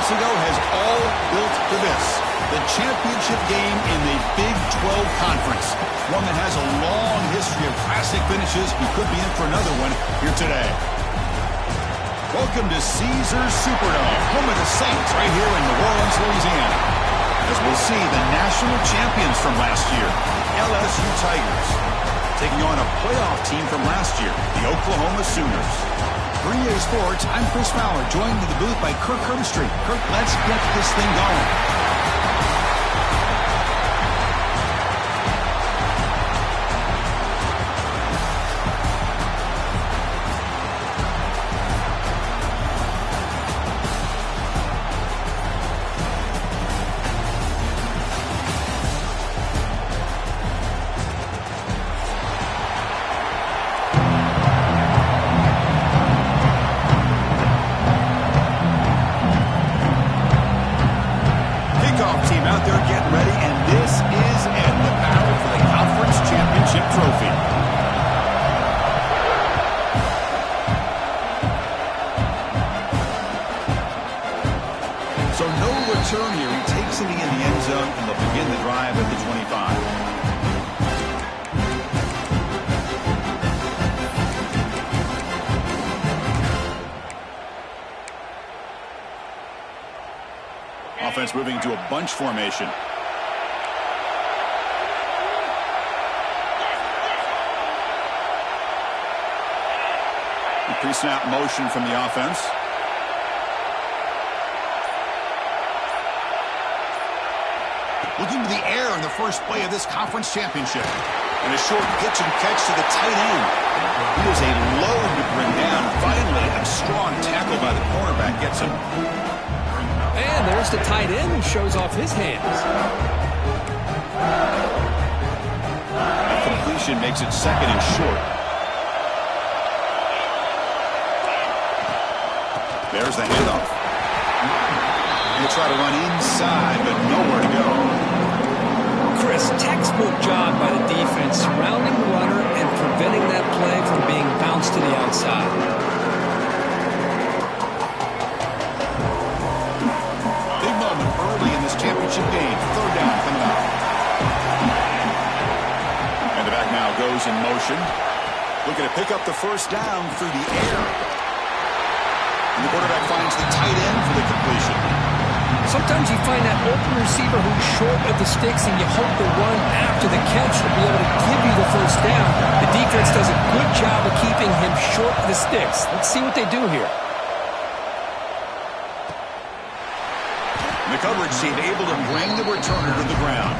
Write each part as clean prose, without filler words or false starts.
months ago has all built to this. The championship game in the Big 12 Conference. One that has a long history of classic finishes. We could be in for another one here today. Welcome to Caesars Superdome, home of the Saints, right here in New Orleans, Louisiana. As we'll see the national champions from last year, LSU Tigers, taking on a playoff team from last year, the Oklahoma Sooners. For EA Sports, I'm Chris Fowler, joined in the booth by Kirk Herbstreit. Kirk, let's get this thing going. Offense moving to a bunch formation. Pre-snap motion from the offense. Looking to the air in the first play of this conference championship. And a short pitch and catch to the tight end. He was a load to bring down. Finally, a strong tackle by the cornerback gets him. And there's the tight end who shows off his hands. A completion makes it second and short. There's the handoff. He'll try to run inside, but nowhere to go. Chris, textbook job by the defense, surrounding the runner and preventing that play from being bounced to the outside. Championship game. Third down coming up. And the back now goes in motion. Looking to pick up the first down through the air. And the quarterback finds the tight end for the completion. Sometimes you find that open receiver who's short of the sticks and you hope the run after the catch will be able to give you the first down. The defense does a good job of keeping him short of the sticks. Let's see what they do here. The coverage team able to bring the returner to the ground.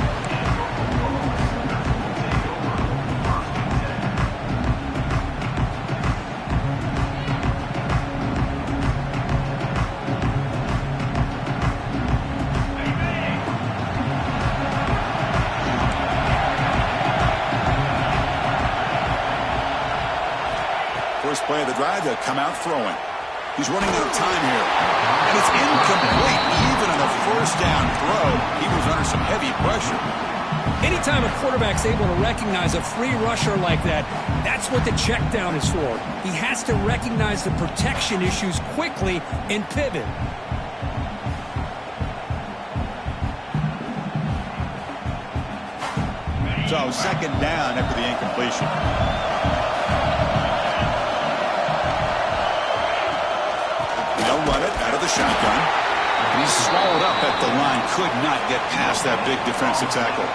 First play of the drive, they'll come out throwing. He's running out of time here. And it's incomplete. Even on a first down throw, he was under some heavy pressure. Anytime a quarterback's able to recognize a free rusher like that, that's what the check down is for. He has to recognize the protection issues quickly and pivot. So second down after the incompletion. They'll run it out of the shotgun. And he's swallowed up at the line. Could not get past that big defensive tackle.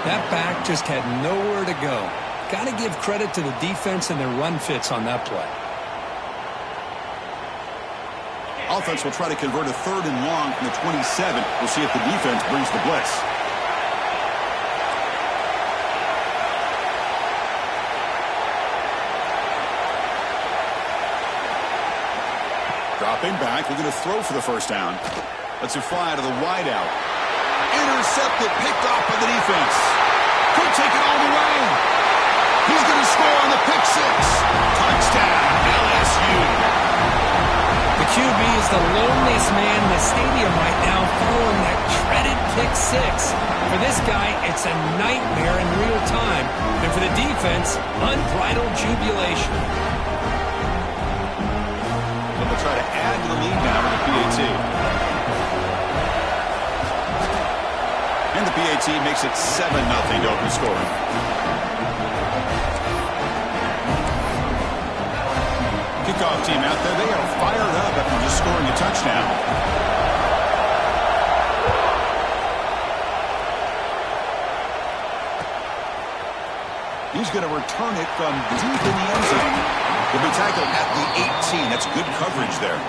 That back just had nowhere to go. Got to give credit to the defense and their run fits on that play. Offense will try to convert a third and long from the 27. We'll see if the defense brings the blitz. Dropping back, looking to throw for the first down. Lets it fly to the wideout. Intercepted, picked off by the defense. Could take it all the way. He's going to score on the pick six. Touchdown, LSU. The QB is the loneliest man in the stadium right now following that dreaded pick six. For this guy, it's a nightmare in real time. And for the defense, unbridled jubilation. Double try to add to the lead now with the PAT. And the PAT makes it 7-0 to open scoring. Kickoff team out there. They are fired up after just scoring a touchdown. He's going to return it from deep in the end zone. He'll be tackled at the 18. That's good coverage there.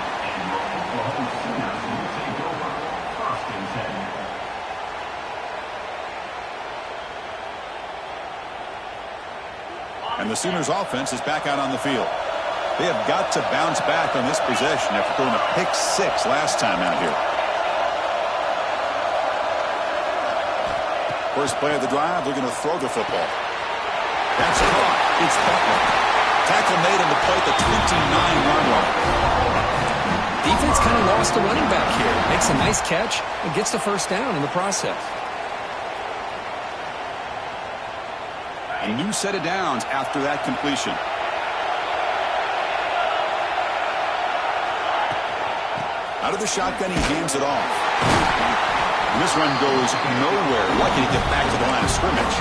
And the Sooners offense is back out on the field. They have got to bounce back on this possession after throwing a pick 6 last time out here. First play of the drive, they're going to throw the football. That's caught. It's Butler. Tackle made on the play at the 29-yard line. Defense kind of lost a running back here. Makes a nice catch and gets the first down in the process. A new set of downs after that completion. Out of the shotgun, he hands it off. And this run goes nowhere. Lucky to get back to the line of scrimmage.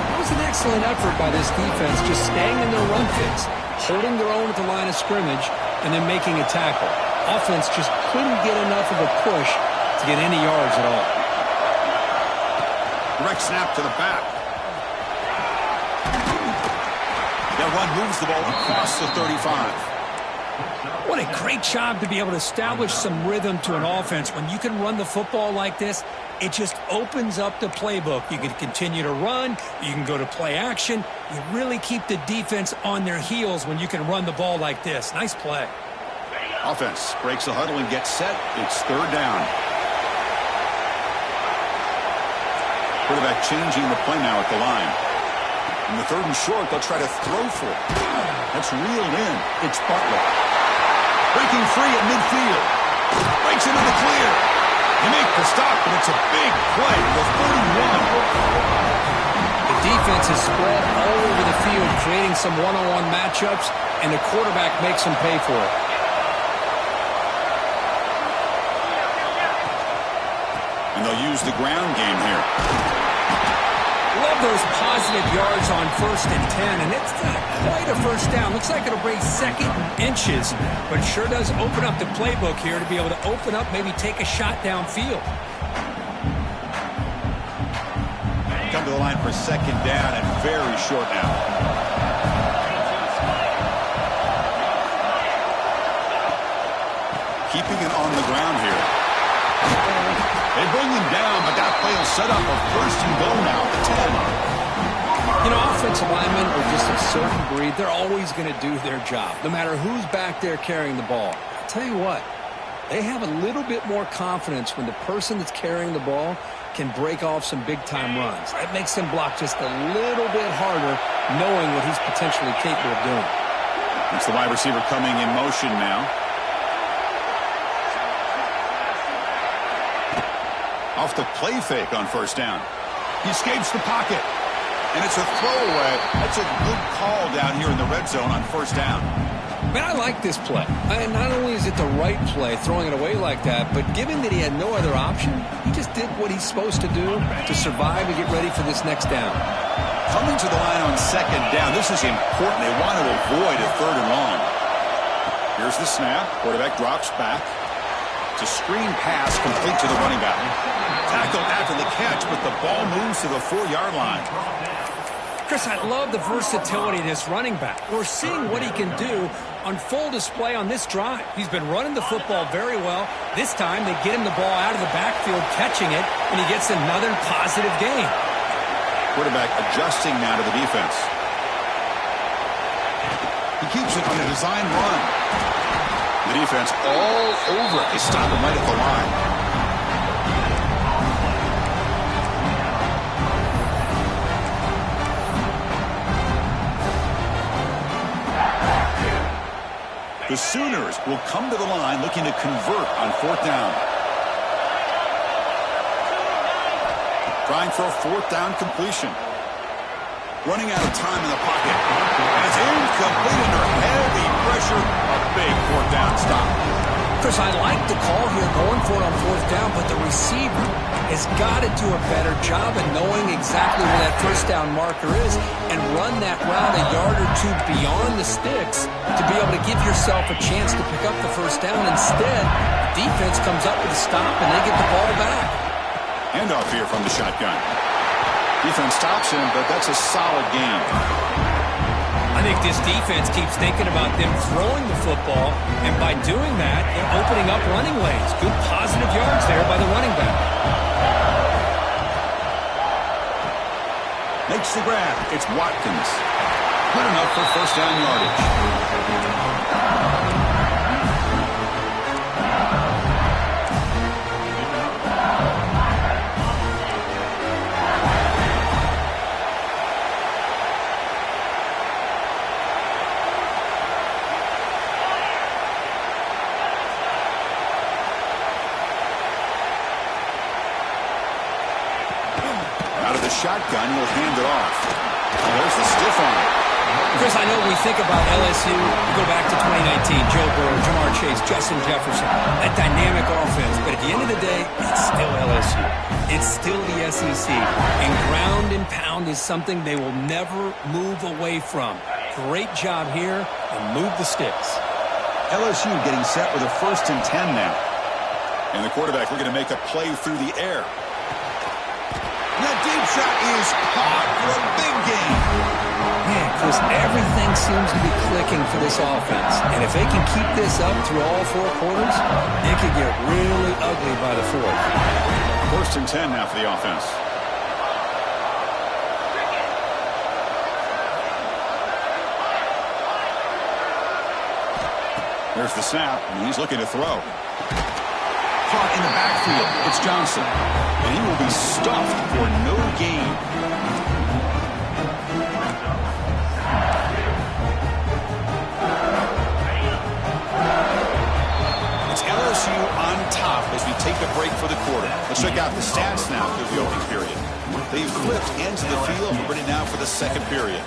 That was an excellent effort by this defense, just staying in their run fix, holding their own at the line of scrimmage, and then making a tackle. Offense just couldn't get enough of a push to get any yards at all. Direct snap to the back. That run moves the ball across the 35. What a great job to be able to establish some rhythm to an offense. When you can run the football like this, it just opens up the playbook. You can continue to run. You can go to play action. You really keep the defense on their heels when you can run the ball like this. Nice play. Offense breaks the huddle and gets set. It's third down. Quarterback changing the play now at the line. In the third and short, they'll try to throw for it. That's reeled in. It's Butler. Breaking free at midfield. Breaks into the clear. They make the stop, but it's a big play with 41. The defense is spread all over the field, creating some one-on-one matchups, and the quarterback makes them pay for it. And they'll use the ground game here. Love those positive yards on 1st and 10, and it's not quite a first down. Looks like it'll bring second inches, but it sure does open up the playbook here to be able to open up, maybe take a shot downfield. Come to the line for second down and very short now. Keeping it on the ground here. They bring him down, but that play will set up a first and goal now at the 10. You know, offensive linemen are just a certain breed. They're always going to do their job, no matter who's back there carrying the ball. I'll tell you what, they have a little bit more confidence when the person that's carrying the ball can break off some big-time runs. That makes them block just a little bit harder, knowing what he's potentially capable of doing. It's the wide receiver coming in motion now. Off the play fake on first down. He escapes the pocket. And it's a throwaway. That's a good call down here in the red zone on first down. Man, I like this play. And not only is it the right play, throwing it away like that, but given that he had no other option, he just did what he's supposed to do to survive and get ready for this next down. Coming to the line on second down. This is important. They want to avoid a third and long. Here's the snap. Quarterback drops back. It's a screen pass complete to the running back. Tackled after the catch, but the ball moves to the 4-yard line. Chris, I love the versatility of this running back. We're seeing what he can do on full display on this drive. He's been running the football very well. This time, they get him the ball out of the backfield, catching it, and he gets another positive gain. Quarterback adjusting now to the defense. He keeps it on a design run. The defense all over it. They stop him right at the line. The Sooners will come to the line looking to convert on fourth down. Trying for a fourth down completion. Running out of time in the pocket. And it's incomplete under heavy pressure. A big fourth down stop. Chris, I like the call here going for it on fourth down, but the receiver has got to do a better job of knowing exactly where that first down marker is and run that route a yard or two beyond the sticks to be able to give yourself a chance to pick up the first down. Instead, the defense comes up with a stop and they get the ball back. Handoff here from the shotgun. Defense stops him, but that's a solid gain. I think this defense keeps thinking about them throwing the football, and by doing that, they're opening up running lanes. Good positive yards there by the running back. Makes the grab. It's Watkins. Good enough for first down yardage. Shotgun, he'll hand it off. There's the stiff arm. Chris, I know we think about LSU, we go back to 2019, Joe Burrow, Jamar Chase, Justin Jefferson, that dynamic offense. But at the end of the day, it's still LSU. It's still the SEC. And ground and pound is something they will never move away from. Great job here, and move the sticks. LSU getting set with a 1st and 10 now. And the quarterback looking to make a play through the air. That deep shot is caught for a big gain. Man, Chris, everything seems to be clicking for this offense. And if they can keep this up through all 4 quarters, it could get really ugly by the 4th. 1st and 10 now for the offense. There's the snap, and he's looking to throw. Caught in the backfield. It's Johnson. And he will be stuffed for no gain. It's LSU on top as we take a break for the quarter. Let's check out the stats now through the opening period. They've flipped into the field. We're ready now for the second period.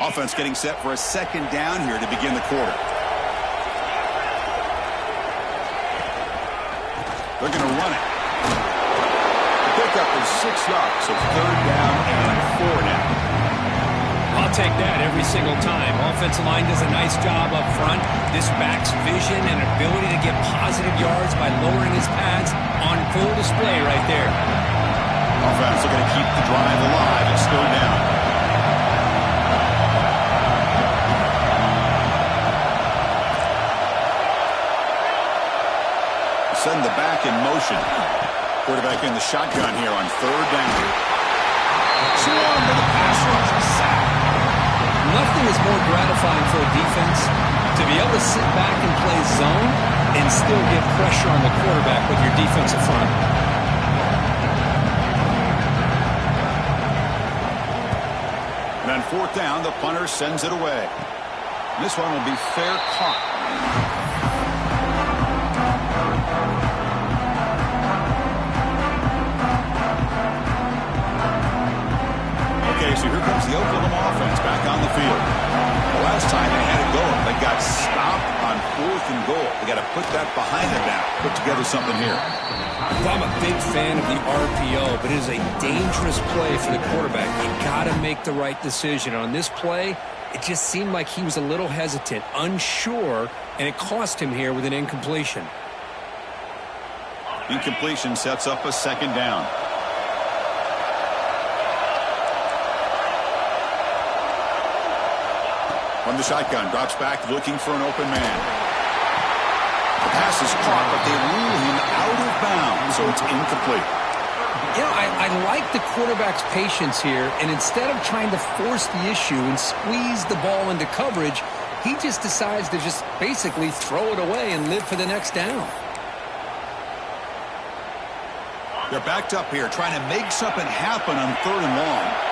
Offense getting set for a second down here to begin the quarter. They're going to run it. The pickup is 6 yards, so 3rd down and 4 now. I'll take that every single time. Offensive line does a nice job up front. This back's vision and ability to get positive yards by lowering his pads on full display right there. Offense are going to keep the drive alive. It's 3rd down. Send the back in motion. Quarterback in the shotgun here on 3rd down. Swarm to the pass rush. Sack. Nothing is more gratifying for a defense to be able to sit back and play zone and still get pressure on the quarterback with your defensive front. And on 4th down, the punter sends it away. And this one will be fair caught. So here comes the Oklahoma offense back on the field. The last time they had it going, they got stopped on 4th and goal. They got to put that behind them now. Put together something here. I'm a big fan of the RPO, but it is a dangerous play for the quarterback. You got to make the right decision. On this play, it just seemed like he was a little hesitant, unsure, and it cost him here with an incompletion. Incompletion sets up a 2nd down. From the shotgun, drops back looking for an open man. The pass is caught, but they rule him out of bounds, so it's incomplete. You know, I like the quarterback's patience here, and instead of trying to force the issue and squeeze the ball into coverage, he just decides to just basically throw it away and live for the next down. They're backed up here, trying to make something happen on 3rd and long.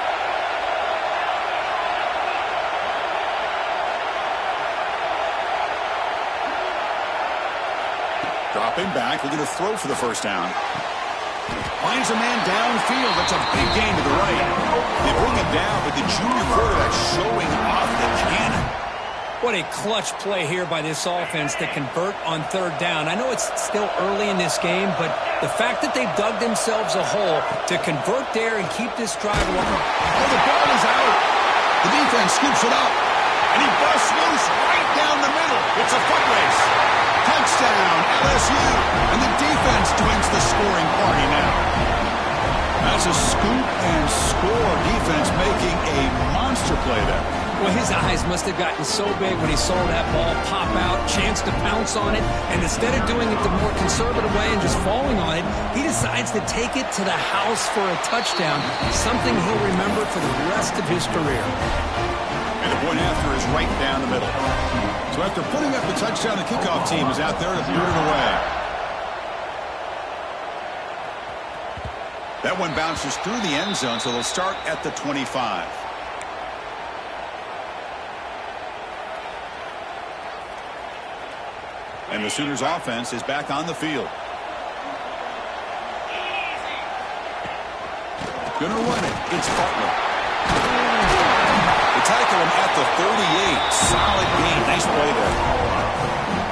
Dropping back, looking to throw for the first down. Finds a man downfield. That's a big gain to the right. They bring him down, but the junior quarterback showing off the cannon. What a clutch play here by this offense to convert on third down. I know it's still early in this game, but the fact that they've dug themselves a hole to convert there and keep this drive alive. Oh, the ball is out. The defense scoops it up, and he busts loose right down the middle. It's a foot race. Touchdown, LSU, and the defense joins the scoring party now. That's a scoop and score defense making a monster play there. Well, his eyes must have gotten so big when he saw that ball pop out, chance to pounce on it, and instead of doing it the more conservative way and just falling on it, he decides to take it to the house for a touchdown, something he'll remember for the rest of his career. And the point after is right down the middle. So after putting up the touchdown, the kickoff team is out there to boot it away. That one bounces through the end zone, so they'll start at the 25. And the Sooners offense is back on the field. Gonna run it. It's Butler. They tackle him at the 38. Solid gain. Nice play there.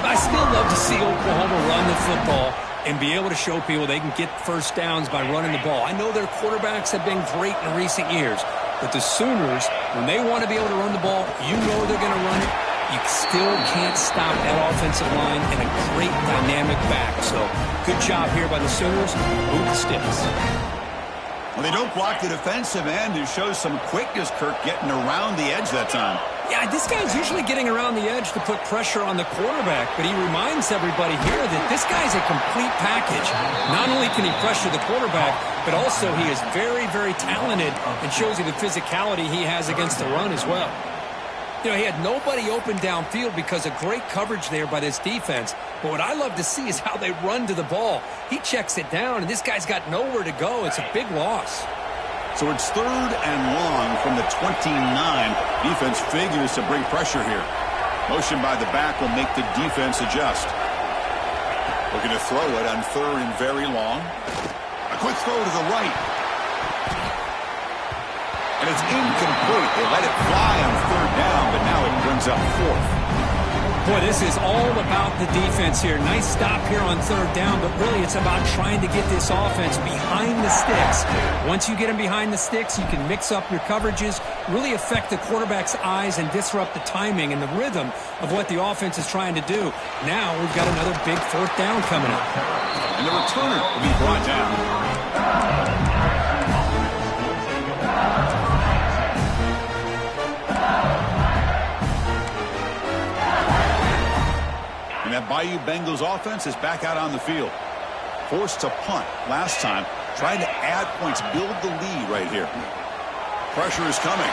I still love to see Oklahoma run the football and be able to show people they can get first downs by running the ball. I know their quarterbacks have been great in recent years, but the Sooners, when they want to be able to run the ball, you know they're going to run it. You still can't stop that offensive line and a great dynamic back. So good job here by the Sooners. Boot the sticks. Well, they don't block the defensive end, who shows some quickness, Kirk, getting around the edge that time. Yeah, this guy's usually getting around the edge to put pressure on the quarterback, but he reminds everybody here that this guy's a complete package. Not only can he pressure the quarterback, but also he is very, very talented and shows you the physicality he has against the run as well. You know, he had nobody open downfield because of great coverage there by this defense. But what I love to see is how they run to the ball. He checks it down, and this guy's got nowhere to go. It's a big loss. So it's 3rd and long from the 29. Defense figures to bring pressure here. Motion by the back will make the defense adjust. Looking to throw it on 3rd and very long. A quick throw to the right. And it's incomplete. They let it fly on 3rd down, but now it brings up 4th. Boy, this is all about the defense here. Nice stop here on 3rd down, but really it's about trying to get this offense behind the sticks. Once you get them behind the sticks, you can mix up your coverages, really affect the quarterback's eyes and disrupt the timing and the rhythm of what the offense is trying to do. Now we've got another big 4th down coming up. And the returner will be brought down. And that Bayou Bengals offense is back out on the field. Forced to punt last time. Trying to add points, build the lead right here. Pressure is coming.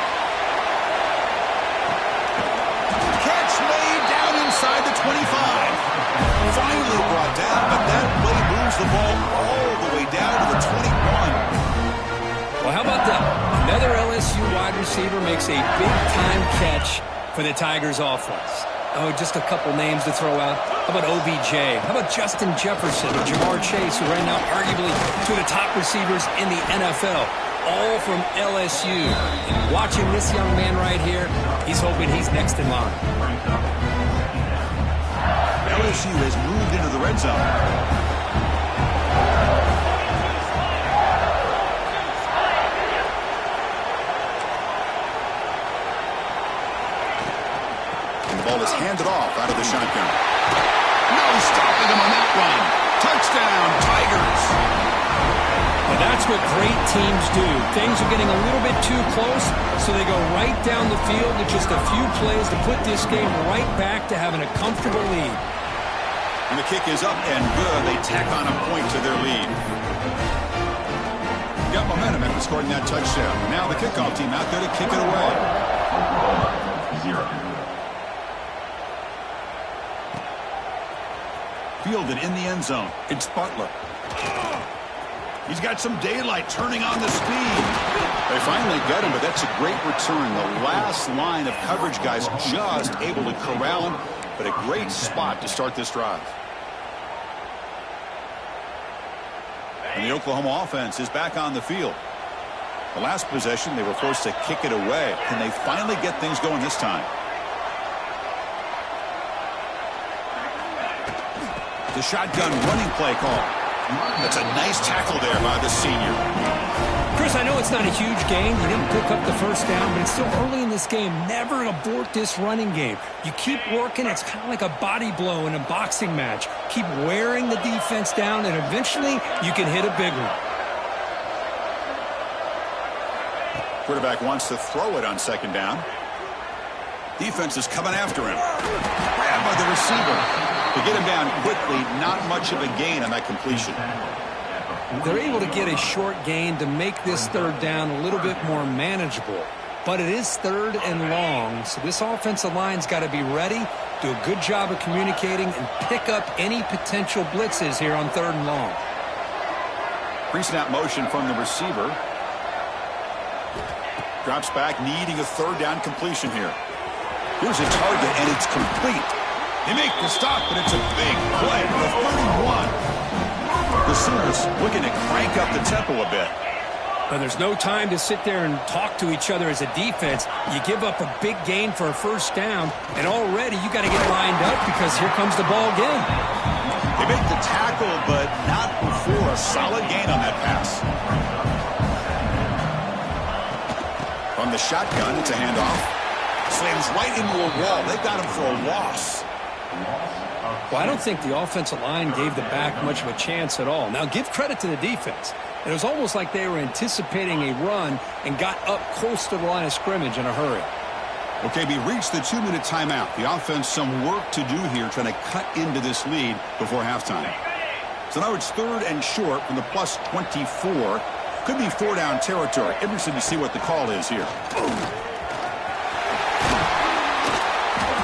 Catch made down inside the 25. Finally brought down, but that play moves the ball all the way down to the 21. Well, how about that? Another LSU wide receiver makes a big-time catch for the Tigers offense. Oh, just a couple names to throw out. How about OBJ? How about Justin Jefferson or Jamar Chase, who right now arguably two of the top receivers in the NFL, all from LSU. And watching this young man right here, he's hoping he's next in line. LSU has moved into the red zone. Ball is handed off out of the shotgun. No stopping him on that run. Touchdown, Tigers. Well, that's what great teams do. Things are getting a little bit too close, so they go right down the field with just a few plays to put this game right back to having a comfortable lead. And the kick is up and good. They tack on a point to their lead. Got momentum after scoring that touchdown. Now the kickoff team out there to kick it away. 0. Fielded in the end zone. It's Butler. He's got some daylight, turning on the speed. They finally get him, but that's a great return. The last line of coverage guys just able to corral him, but a great spot to start this drive. And the Oklahoma offense is back on the field. The last possession, they were forced to kick it away. Can they finally get things going this time? The shotgun running play call. That's a nice tackle there by the senior. Chris, I know it's not a huge gain. You didn't pick up the first down, but it's still early in this game. Never abort this running game. You keep working. It's kind of like a body blow in a boxing match. Keep wearing the defense down, and eventually you can hit a big one. Quarterback wants to throw it on second down. Defense is coming after him. Grabbed by the receiver. To get him down quickly, not much of a gain on that completion. They're able to get a short gain to make this third down a little bit more manageable. But it is third and long, so this offensive line's got to be ready, do a good job of communicating, and pick up any potential blitzes here on third and long. Pre-snap motion from the receiver. Drops back, needing a third down completion here. Here's a target, and it's complete. They make the stop, but it's a big play for the 31. The Sooners looking to crank up the tempo a bit. But there's no time to sit there and talk to each other as a defense. You give up a big gain for a first down, and already you got to get lined up because here comes the ball again. They make the tackle, but not before a solid gain on that pass. From the shotgun, it's a handoff. Slams right into a wall. They've got him for a loss. Well, I don't think the offensive line gave the back much of a chance at all. Now, give credit to the defense. It was almost like they were anticipating a run and got up close to the line of scrimmage in a hurry. Okay, we reached the 2-minute timeout. The offense some work to do here trying to cut into this lead before halftime. So now it's third and short from the plus 24. Could be four-down territory. Interested to see what the call is here.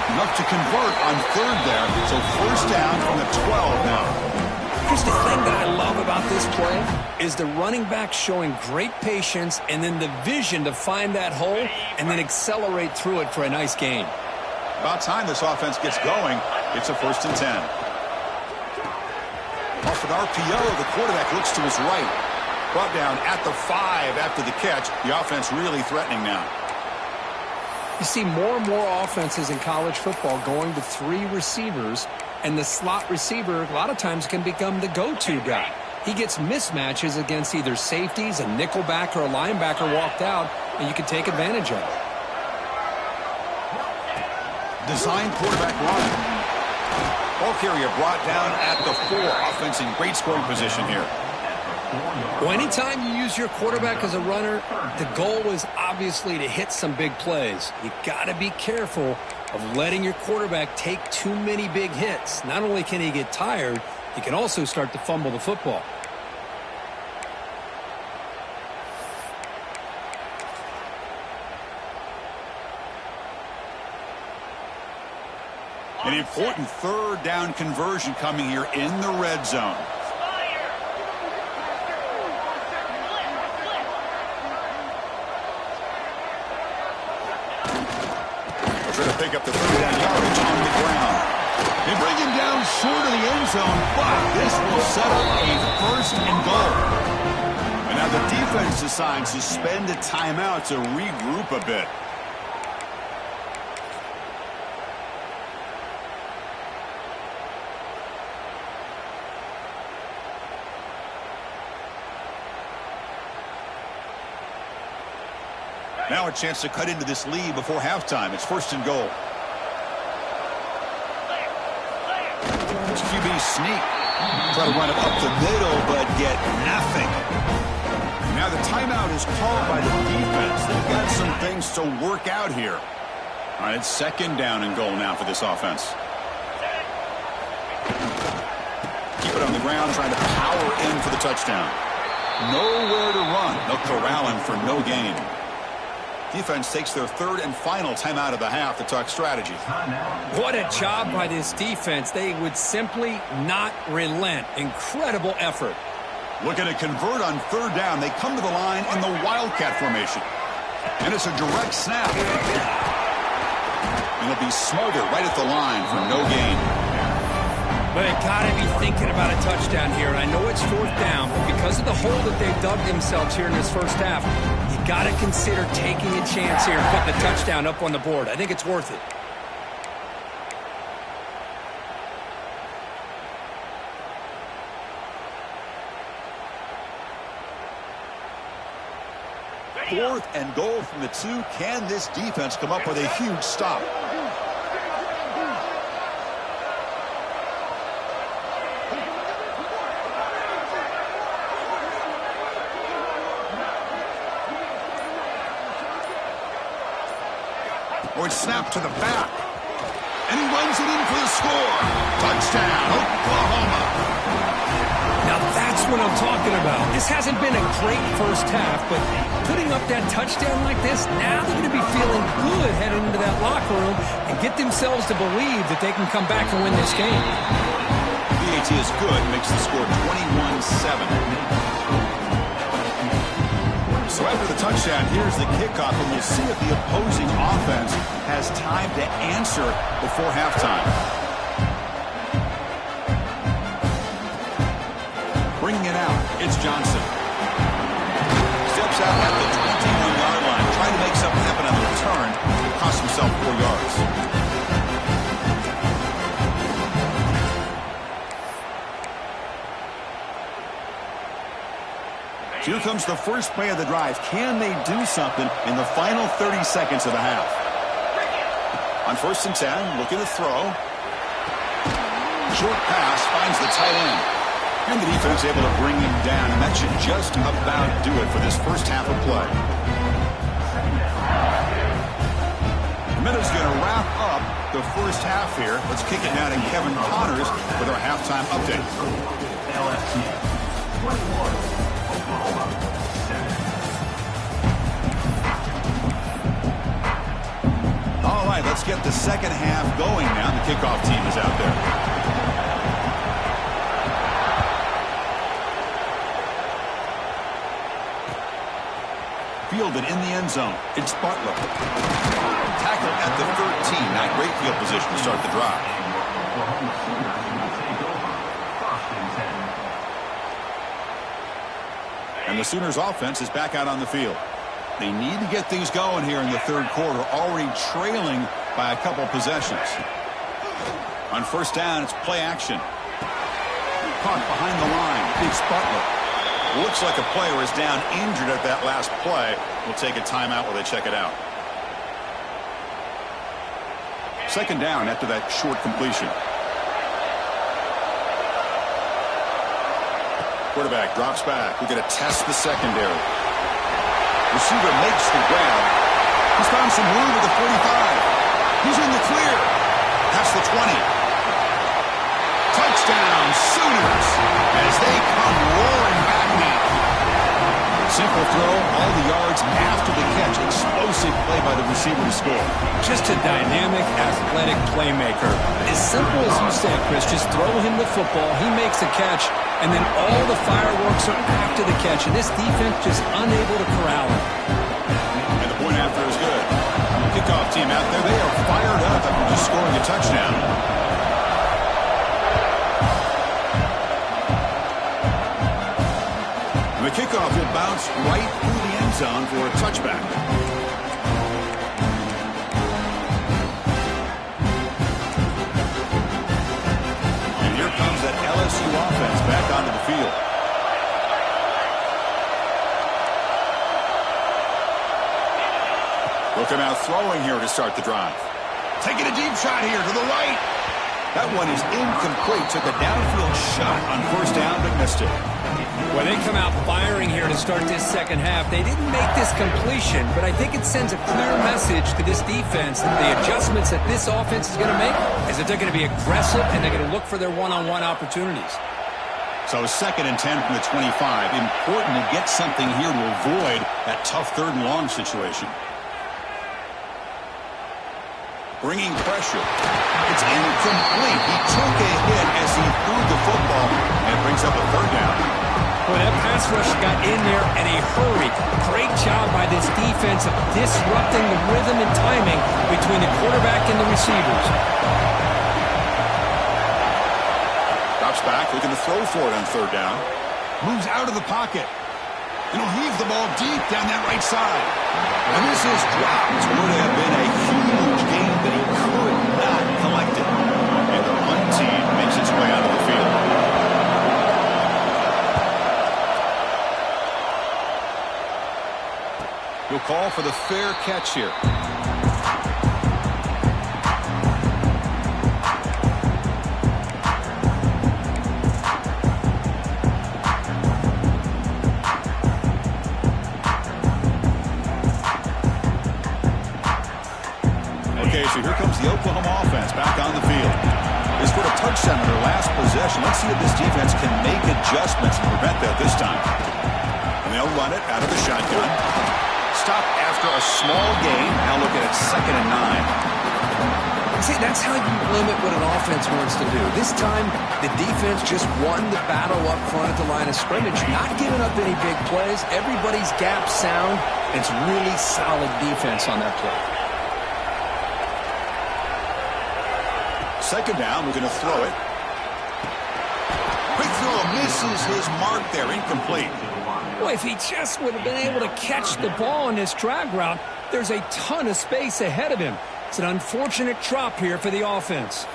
Enough to convert on third there. So first down from the 12 now. Chris, the thing that I love about this play is the running back showing great patience and then the vision to find that hole and then accelerate through it for a nice gain. About time this offense gets going. It's a 1st and 10. Off an RPO, the quarterback looks to his right. Brought down at the 5 after the catch. The offense really threatening now. You see more and more offenses in college football going to 3 receivers, and the slot receiver a lot of times can become the go-to guy. He gets mismatches against either safeties, a nickelback, or a linebacker walked out, and you can take advantage of it. Design quarterback run. Ball carrier brought down at the 4. Offense in great scoring position here. Well, anytime you use your quarterback as a runner, the goal is obviously to hit some big plays. You got to be careful of letting your quarterback take too many big hits. Not only can he get tired, he can also start to fumble the football. An important third down conversion coming here in the red zone. Trying to pick up the third down yardage on the ground. They bring him down short of the end zone, but this will set up a 1st and goal. And now the defense decides to spend a timeout to regroup a bit. Now a chance to cut into this lead before halftime. It's 1st and goal. It's QB sneak. Try to run it up the middle, but get nothing. Now the timeout is called by the defense. They've got some things to work out here. All right, it's 2nd down and goal now for this offense. Keep it on the ground, trying to power in for the touchdown. Nowhere to run. They'll corral him for no gain. Defense takes their 3rd and final timeout of the half to talk strategy. What a job by this defense. They would simply not relent. Incredible effort. Looking to convert on 3rd down. They come to the line in the Wildcat formation. And it's a direct snap. And it'll be smothered right at the line for no gain. But they got to be thinking about a touchdown here. And I know it's 4th down, but because of the hole that they've dug themselves here in this first half, you got to consider taking a chance here and putting a touchdown up on the board. I think it's worth it. Fourth and goal from the 2. Can this defense come up with a huge stop? Or it's snapped to the back. And he runs it in for the score. Touchdown, Oklahoma. Now that's what I'm talking about. This hasn't been a great first half, but putting up that touchdown like this, now they're going to be feeling good heading into that locker room and get themselves to believe that they can come back and win this game. BAT is good, makes the score 21-7. So after the touchdown, here's the kickoff, and we'll see if the opposing offense has time to answer before halftime. Bringing it out, it's Johnson. Steps out at the 21-yard line, trying to make something happen on the return. Cost himself 4 yards. Here comes the first play of the drive. Can they do something in the final 30 seconds of the half? On 1st and 10, looking to throw. Short pass finds the tight end. And the defense able to bring him down. And that should just about do it for this first half of play. The Meadows going to wrap up the first half here. Let's kick it now to Kevin Connors with our halftime update. LSU 21. All right, let's get the second half going now. The kickoff team is out there. Fielded in the end zone. It's Butler. Tackled at the 13. Not great field position to start the drive. And the Sooners offense is back out on the field. They need to get things going here in the third quarter, already trailing by a couple possessions. On 1st down, it's play action. Caught behind the line. It's Butler. Looks like a player is down injured at that last play. We'll take a timeout while they check it out. 2nd down after that short completion. Quarterback drops back. We're going to test the secondary. Receiver makes the grab. He's found some room at the 45. He's in the clear. Past the 20. Touchdown, Sooners, as they come roaring back now. Simple throw, all the yards after the catch. Explosive play by the receiver to score. Just a dynamic, athletic playmaker. As simple as you said, Chris, just throw him the football. He makes the catch, and then all the fireworks are after the catch, and this defense just unable to corral him. And the point after is good. Kickoff team out there, they are fired up after just scoring a touchdown. And the kickoff will bounce right through the end zone for a touchback. And here comes that LSU offense back onto the field. Looking out throwing here to start the drive. Taking a deep shot here to the right. That one is incomplete. Took a downfield shot on 1st down, but missed it. When they come out firing here to start this second half, they didn't make this completion, but I think it sends a clear message to this defense that the adjustments that this offense is going to make is that they're going to be aggressive and they're going to look for their one-on-one opportunities. So 2nd and 10 from the 25. Important to get something here to avoid that tough 3rd and long situation. Bringing pressure. It's incomplete. He took a hit as he threw the football and brings up a 3rd down. Well, that pass rush got in there in a hurry. Great job by this defense of disrupting the rhythm and timing between the quarterback and the receivers. Drops back, looking to throw for it on 3rd down. Moves out of the pocket. And he'll heave the ball deep down that right side. And this is dropped. Would have been a huge gain, but he could not collect it. And the punt team makes its way out of the field. He'll call for the fair catch here. So here comes the Oklahoma offense back on the field. They scored a touchdown in their last possession. Let's see if this defense can make adjustments and prevent that this time. And they'll run it out of the shotgun. Stop after a small gain. Now looking at 2nd and 9. See, that's how you limit what an offense wants to do. This time, the defense just won the battle up front at the line of scrimmage, not giving up any big plays. Everybody's gap sound. It's really solid defense on that play. 2nd down, we're going to throw it. Quick throw, misses his mark there, incomplete. Boy, if he just would have been able to catch the ball on this drag route, there's a ton of space ahead of him. It's an unfortunate drop here for the offense.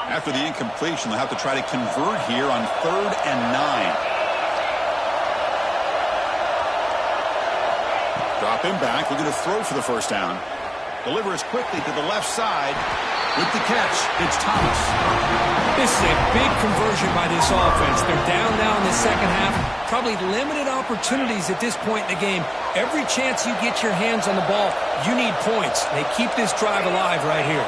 After the incompletion, they'll have to try to convert here on 3rd and 9. Drop him back. We're going to throw for the 1st down. Delivers quickly to the left side. With the catch, it's Thomas. This is a big conversion by this offense. They're down now in the 2nd half. Probably limited opportunities at this point in the game. Every chance you get your hands on the ball, you need points. They keep this drive alive right here.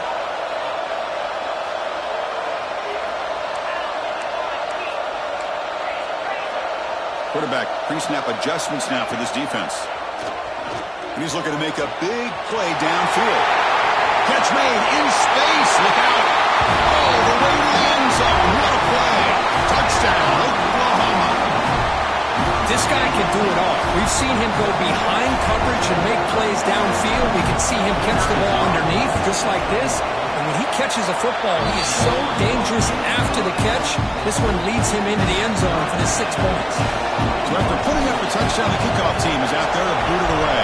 Quarterback pre-snap adjustments now for this defense. And he's looking to make a big play downfield. Catch made in space. Look out. Oh, the way to the end zone. What a play. Touchdown, Oklahoma. This guy can do it all. We've seen him go behind coverage and make plays downfield. We can see him catch the ball underneath just like this. And when he catches a football, he is so dangerous after the catch. This one leads him into the end zone for the 6 points. So after putting up a touchdown, the kickoff team is out there to boot it away.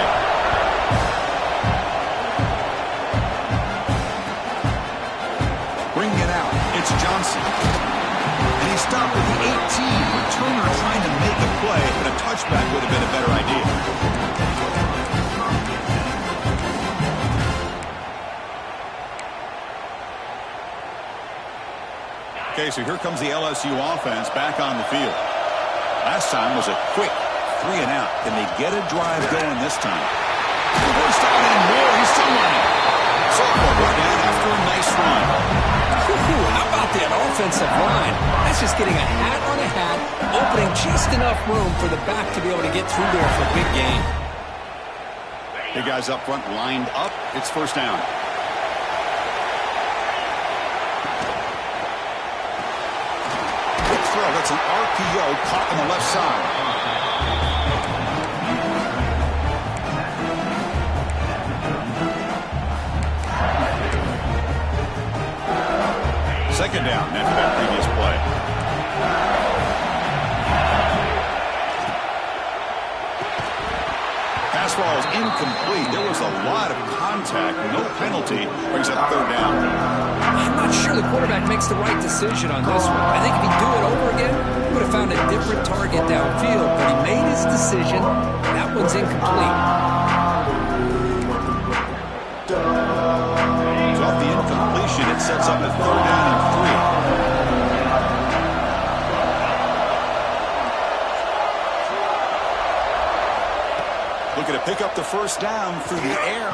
Bringing it out, it's Johnson. And he stopped at the 18. Turner trying to make a play, but a touchback would have been a better idea. Okay, so here comes the LSU offense back on the field. Last time was a quick 3 and out. Can they get a drive going this time? First down and more. He's still running. Sophomore brought down after a nice run. How about that offensive line? That's just getting a hat on a hat, opening just enough room for the back to be able to get through there for a big gain. The guys up front lined up. It's 1st down. Quick throw. That's an RPO caught on the left side. Second down after that previous play. Pass ball is incomplete. There was a lot of contact. No penalty. Brings up 3rd down. I'm not sure the quarterback makes the right decision on this one. I think if he'd do it over again, he would have found a different target downfield. But he made his decision. That one's incomplete. Off the incompletion, it sets up a 3rd down and 3. Looking to pick up the 1st down through the air.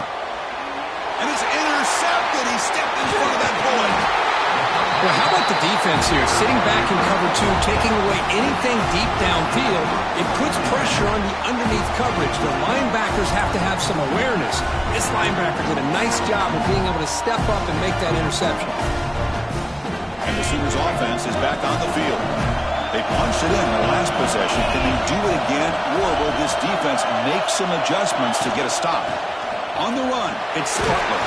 And it's intercepted. He stepped in front of that bullet. Well, how about the defense here? Sitting back in cover 2, taking away anything deep downfield. It puts pressure on the underneath coverage. The linebackers have to have some awareness. This linebacker did a nice job of being able to step up and make that interception. And the Sooners offense is back on the field. They punched it in their last possession. Can they do it again, or will this defense make some adjustments to get a stop? On the run, it's Butler.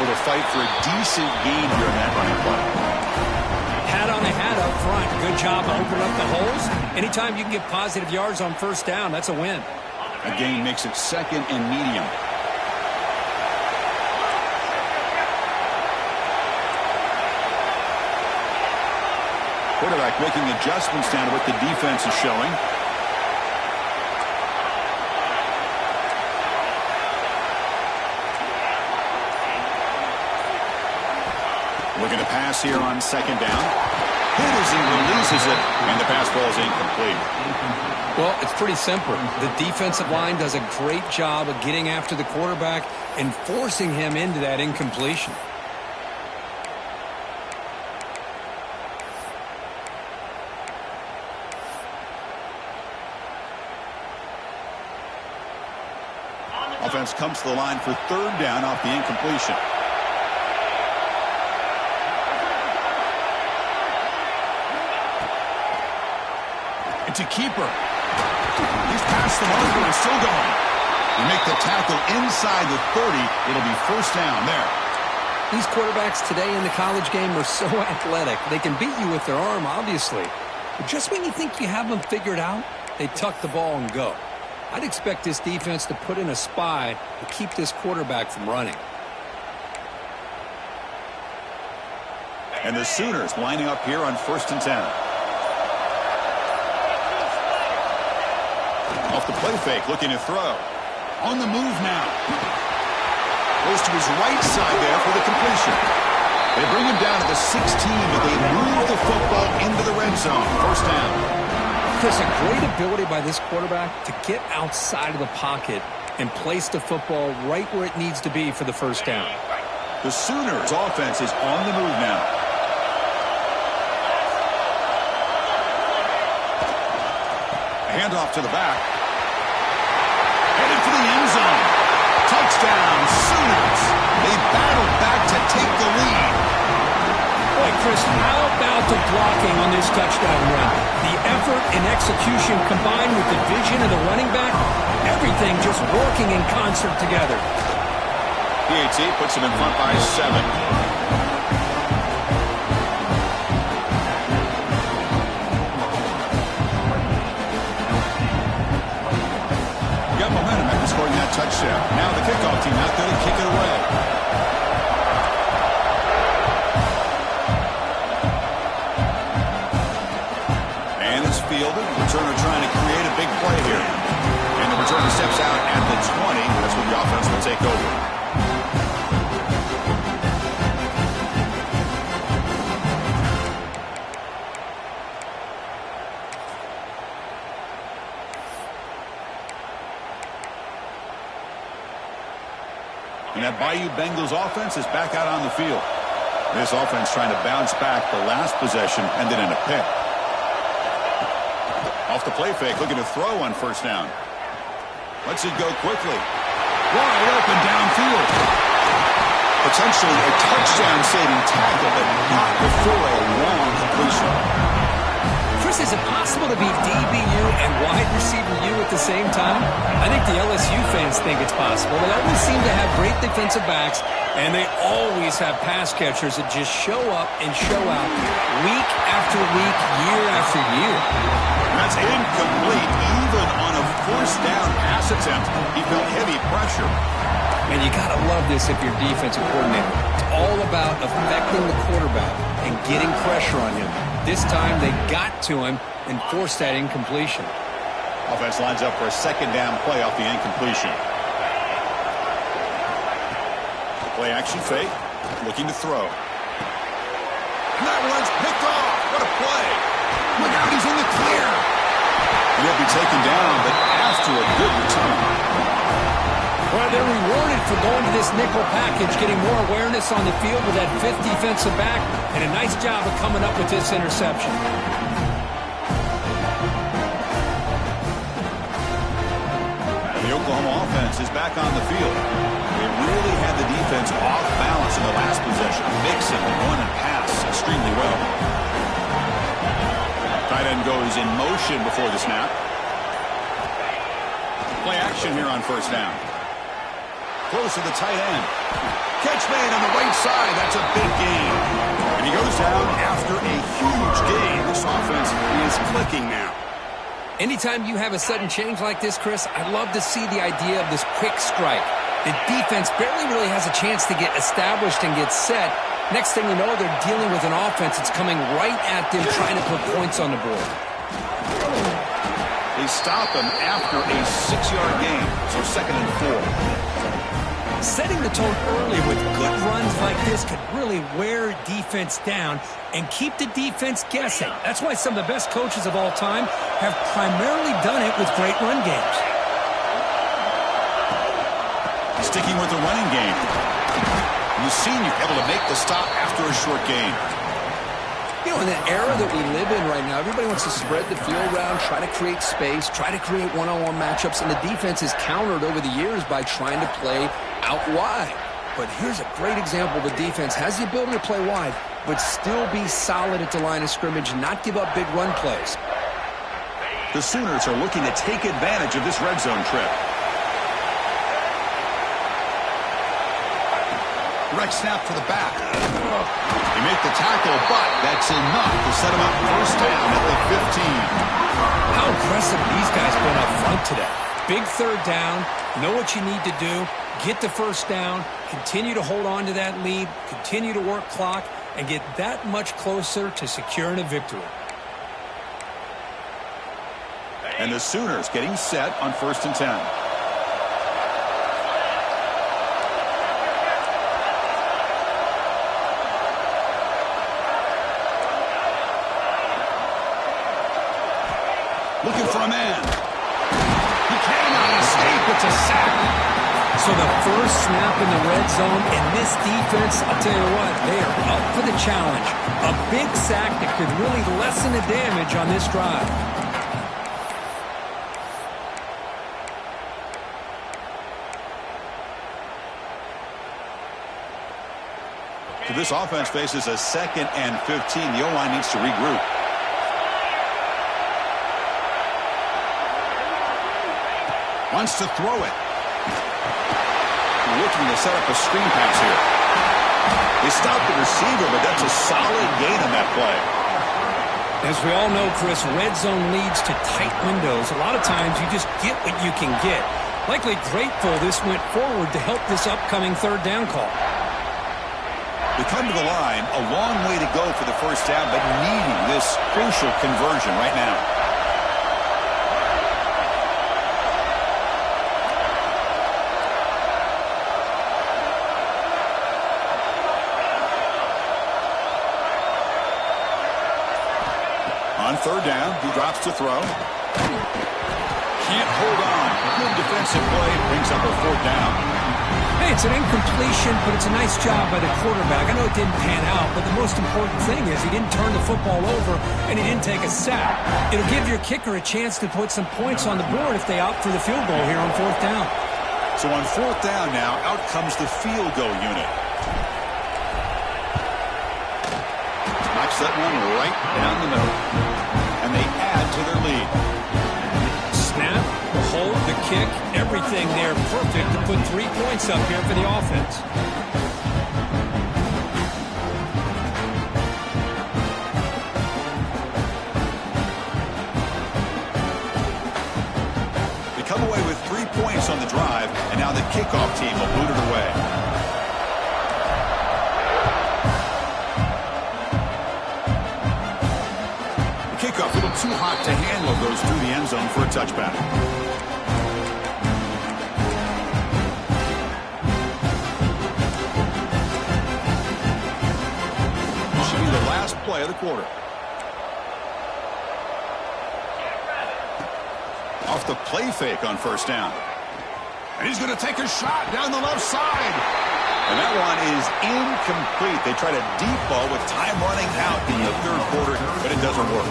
to fight for a decent gain here in that running play. Hat on a hat up front. Good job of opening up the holes. Anytime you can get positive yards on first down, that's a win. A gain makes it second and medium. Quarterback making adjustments down to what the defense is showing. Looking to pass here on second down. Hit as he releases it, and the pass ball is incomplete. Well, it's pretty simple. The defensive line does a great job of getting after the quarterback and forcing him into that incompletion. Offense comes to the line for third down off the incompletion. It's a keeper. He's past the marker and still going. You make the tackle inside the 30. It'll be first down there. These quarterbacks today in the college game are so athletic. They can beat you with their arm, obviously. But just when you think you have them figured out, they tuck the ball and go. I'd expect this defense to put in a spy to keep this quarterback from running. And the Sooners lining up here on 1st and 10. Off the play fake, looking to throw. On the move now. Goes to his right side there for the completion. They bring him down to the 16, but they move the football into the red zone. First down. There's a great ability by this quarterback to get outside of the pocket and place the football right where it needs to be for the first down. The Sooners offense is on the move now. A handoff to the back. Headed for the end zone. Touchdown, Sooners. They battled back to take the lead. Boy, Chris, how about the blocking on this touchdown run? The effort and execution combined with the vision of the running back, everything just working in concert together. PAT puts him in front by 7. Got momentum after scoring that touchdown. Now the kickoff team out there to kick it away. Fielded. Returner trying to create a big play here. And the returner steps out at the 20. That's where the offense will take over. And that Bayou Bengals offense is back out on the field. This offense trying to bounce back. The last possession ended in a pick. Off the play fake, looking to throw on first down. Lets it go quickly. Wide open downfield. Potentially a touchdown-saving tackle, but not before a long completion. Chris, is it possible to be DBU and wide receiver U at the same time? I think the LSU fans think it's possible. They always seem to have great defensive backs, and they always have pass catchers that just show up and show out week after week, year after year. That's incomplete, even on a first down pass attempt. He felt heavy pressure. And you got to love this if you're defensive coordinator. It's all about affecting the quarterback and getting pressure on him. This time they got to him and forced that incompletion. Offense lines up for a second down play off the incompletion. Play action fake, looking to throw. And that one's picked off. What a play. Look out, he's in the clear. And he'll be taken down, but after a good return. Well, they're rewarded for going to this nickel package, getting more awareness on the field with that fifth defensive back, and a nice job of coming up with this interception. And the Oklahoma offense is back on the field. They really had the defense off balance in the last possession, mixing the run and pass extremely well. Tight end goes in motion before the snap. Play action here on first down. Close to the tight end. Catch made on the right side. That's a big gain. And he goes down after a huge gain. This offense is clicking now. Anytime you have a sudden change like this, Chris, I'd love to see the idea of this quick strike. The defense barely really has a chance to get established and get set. Next thing you know, they're dealing with an offense that's coming right at them, trying to put points on the board. They stop him after a 6-yard gain, so 2nd and 4. Setting the tone early with good runs like this could really wear defense down and keep the defense guessing. That's why some of the best coaches of all time have primarily done it with great run games. Sticking with the running game. The senior able to make the stop after a short gain. You know, in the era that we live in right now, everybody wants to spread the field around, try to create space, try to create one-on-one matchups, and the defense is countered over the years by trying to play out wide. But here's a great example. The defense has the ability to play wide, but still be solid at the line of scrimmage, not give up big run plays. The Sooners are looking to take advantage of this red zone trip. Direct snap for the back. They make the tackle, but that's enough to set him up first down at the 15. How impressive these guys been up front today. Big third down, know what you need to do, get the first down, continue to hold on to that lead, continue to work clock, and get that much closer to securing a victory. And the Sooners getting set on 1st and 10. Looking for a man. He cannot escape. It's a sack. So the first snap in the red zone, and this defense, I'll tell you what, they are up for the challenge. A big sack that could really lessen the damage on this drive. So this offense faces a 2nd and 15. The O-line needs to regroup. Wants to throw it. Looking to set up a screen pass here. They stop the receiver, but that's a solid gain on that play. As we all know, Chris, red zone leads to tight windows. A lot of times you just get what you can get. Likely grateful this went forward to help this upcoming third down call. We come to the line, a long way to go for the first down, but needing this crucial conversion right now. On 3rd down, he drops to throw. Can't hold on. Good defensive play, brings up a 4th down. Hey, it's an incompletion, but it's a nice job by the quarterback. I know it didn't pan out, but the most important thing is he didn't turn the football over and he didn't take a sack. It'll give your kicker a chance to put some points on the board if they opt for the field goal here on 4th down. So on 4th down now, out comes the field goal unit. Knocks that one right down the middle. And they add to their lead. Snap, hold, the kick, everything there perfect to put 3 points up here for the offense. They come away with 3 points on the drive, and now the kickoff team will boot it away. Kickoff, a little too hot to handle, goes through the end zone for a touchback. This should be the last play of the quarter. Off the play fake on 1st down. And he's going to take a shot down the left side. And that one is incomplete. They try to deep ball with time running out in the 3rd quarter, but it doesn't work.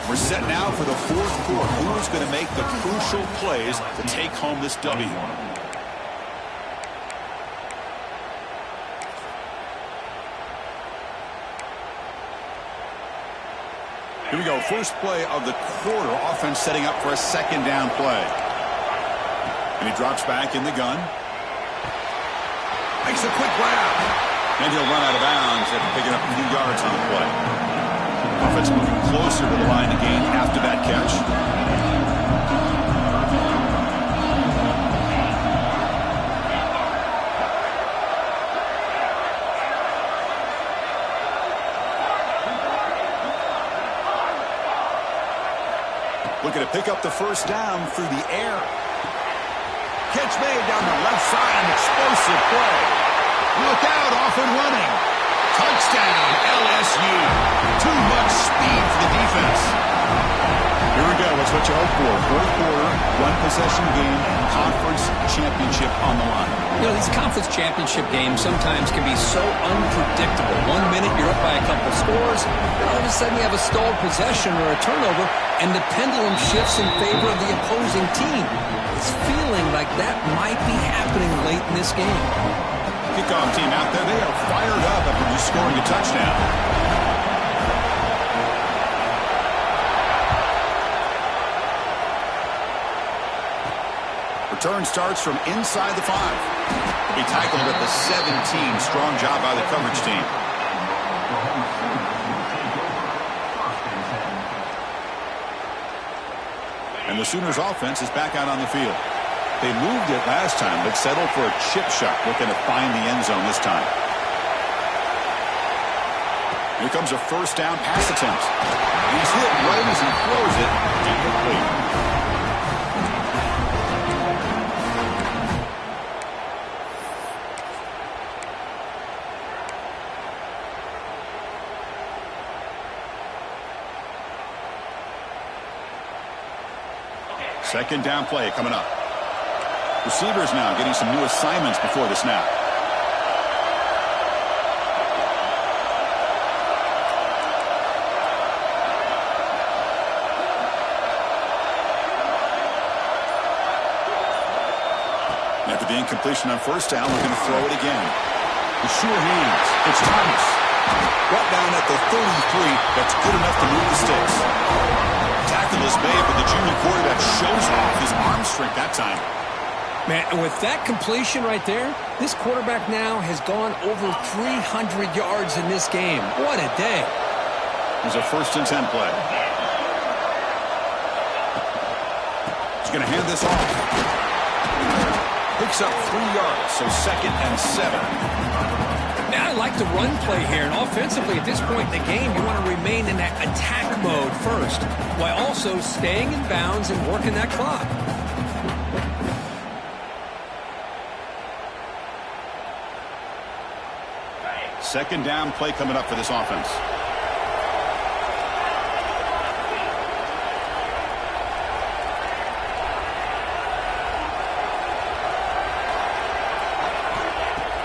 We're set now for the 4th quarter. Who's going to make the crucial plays to take home this W? Here we go. First play of the quarter. Offense setting up for a 2nd down play. And he drops back in the gun. Makes a quick grab. And he'll run out of bounds after picking up a few yards on the play. Offense moving closer to the line to gain after that catch. Looking to pick up the first down through the air. Catch made down the left side, an explosive play. Look out, off and running. Touchdown, LSU. Too much speed for the defense. Here we go. It's what you hope for. Fourth quarter, one-possession game, conference championship on the line. You know, these conference championship games sometimes can be so unpredictable. 1 minute you're up by a couple scores, then all of a sudden you have a stalled possession or a turnover, and the pendulum shifts in favor of the opposing team. It's feeling like that might be happening late in this game. Kickoff team out there, they are fired up after just scoring a touchdown. Return starts from inside the 5. He tackled at the 17. Strong job by the coverage team. And the Sooners offense is back out on the field. They moved it last time, but settled for a chip shot, looking to find the end zone this time. Here comes a first down pass attempt. He's hit right as he throws it, incomplete. Second down play coming up. Receivers now getting some new assignments before the snap. After the incompletion on first down, we're going to throw it again. The sure hands. It's Thomas. Brought down at the 33. That's good enough to move the sticks. Tackle is made, but the junior quarterback shows off his arm strength that time. Man, and with that completion right there, this quarterback now has gone over 300 yards in this game. What a day. It was a 1st and 10 play. He's going to hand this off. Picks up 3 yards, so 2nd and 7. Now I like the run play here, and offensively at this point in the game, you want to remain in that attack mode first, while also staying in bounds and working that clock. Second down play coming up for this offense.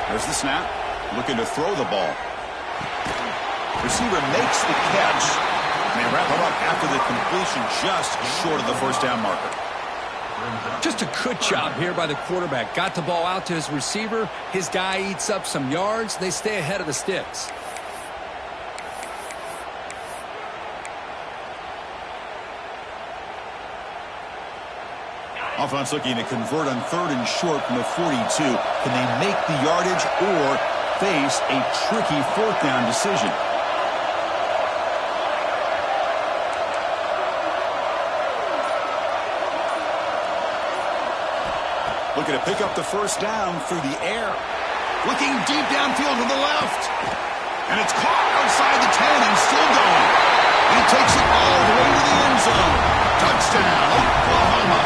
There's the snap. Looking to throw the ball. Receiver makes the catch. And they wrap it up after the completion just short of the first down marker. Just a good job here by the quarterback. Got the ball out to his receiver. His guy eats up some yards. They stay ahead of the sticks. Offense looking to convert on 3rd and short from the 42. Can they make the yardage or face a tricky 4th down decision? Looking to pick up the first down through the air. Looking deep downfield to the left. And it's caught outside the 10 and still going. He takes it all the way to the end zone. Touchdown, Oklahoma.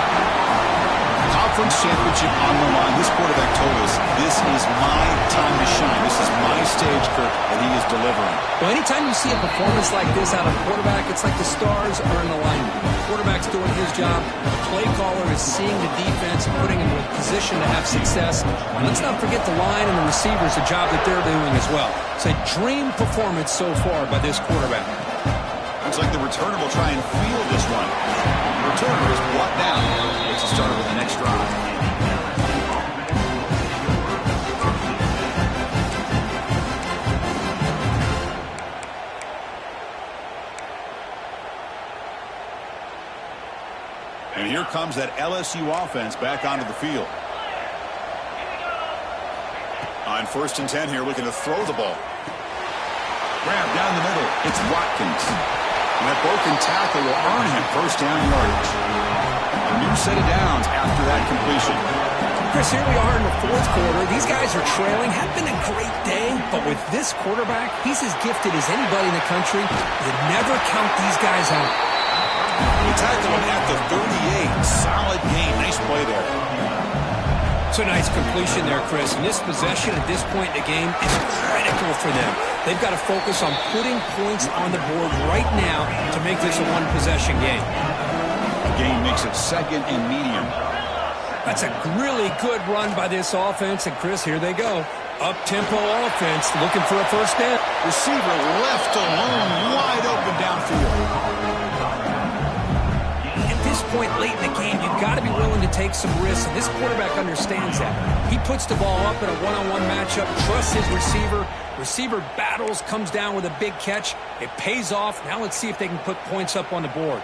Conference championship on the line. This quarterback told us, this is my time to shine. This is my stage, Kirk, and he is delivering. Well, anytime you see a performance like this out of a quarterback, it's like the stars are in alignment. The quarterback's doing his job. The play caller is seeing the defense and putting him in a position to have success. And let's not forget the line and the receivers, the job that they're doing as well. It's a dream performance so far by this quarterback. Looks like the returner will try and field this one. The returner is brought down. It's a starter with the next drive. And here comes that LSU offense back onto the field. On 1st and 10 here, looking to throw the ball. Grab down the middle. It's Watkins. And that broken tackle will earn him first down yardage. A new set of downs after that completion. Chris, here we are in the 4th quarter. These guys are trailing. Had been a great day, but with this quarterback, he's as gifted as anybody in the country. You never count these guys out. We tackle him at the 38. Solid gain. Nice play there. It's a nice completion there, Chris. And this possession at this point in the game is critical for them. They've got to focus on putting points on the board right now to make this a one-possession game. A gain makes it 2nd and medium. That's a really good run by this offense. And, Chris, here they go. Up-tempo offense looking for a first down. Receiver left alone, wide open downfield. At this point late in the game, you've got to be willing to take some risks, and this quarterback understands that. He puts the ball up in a one-on-one matchup, trusts his receiver. Receiver battles, comes down with a big catch. It pays off. Now let's see if they can put points up on the board.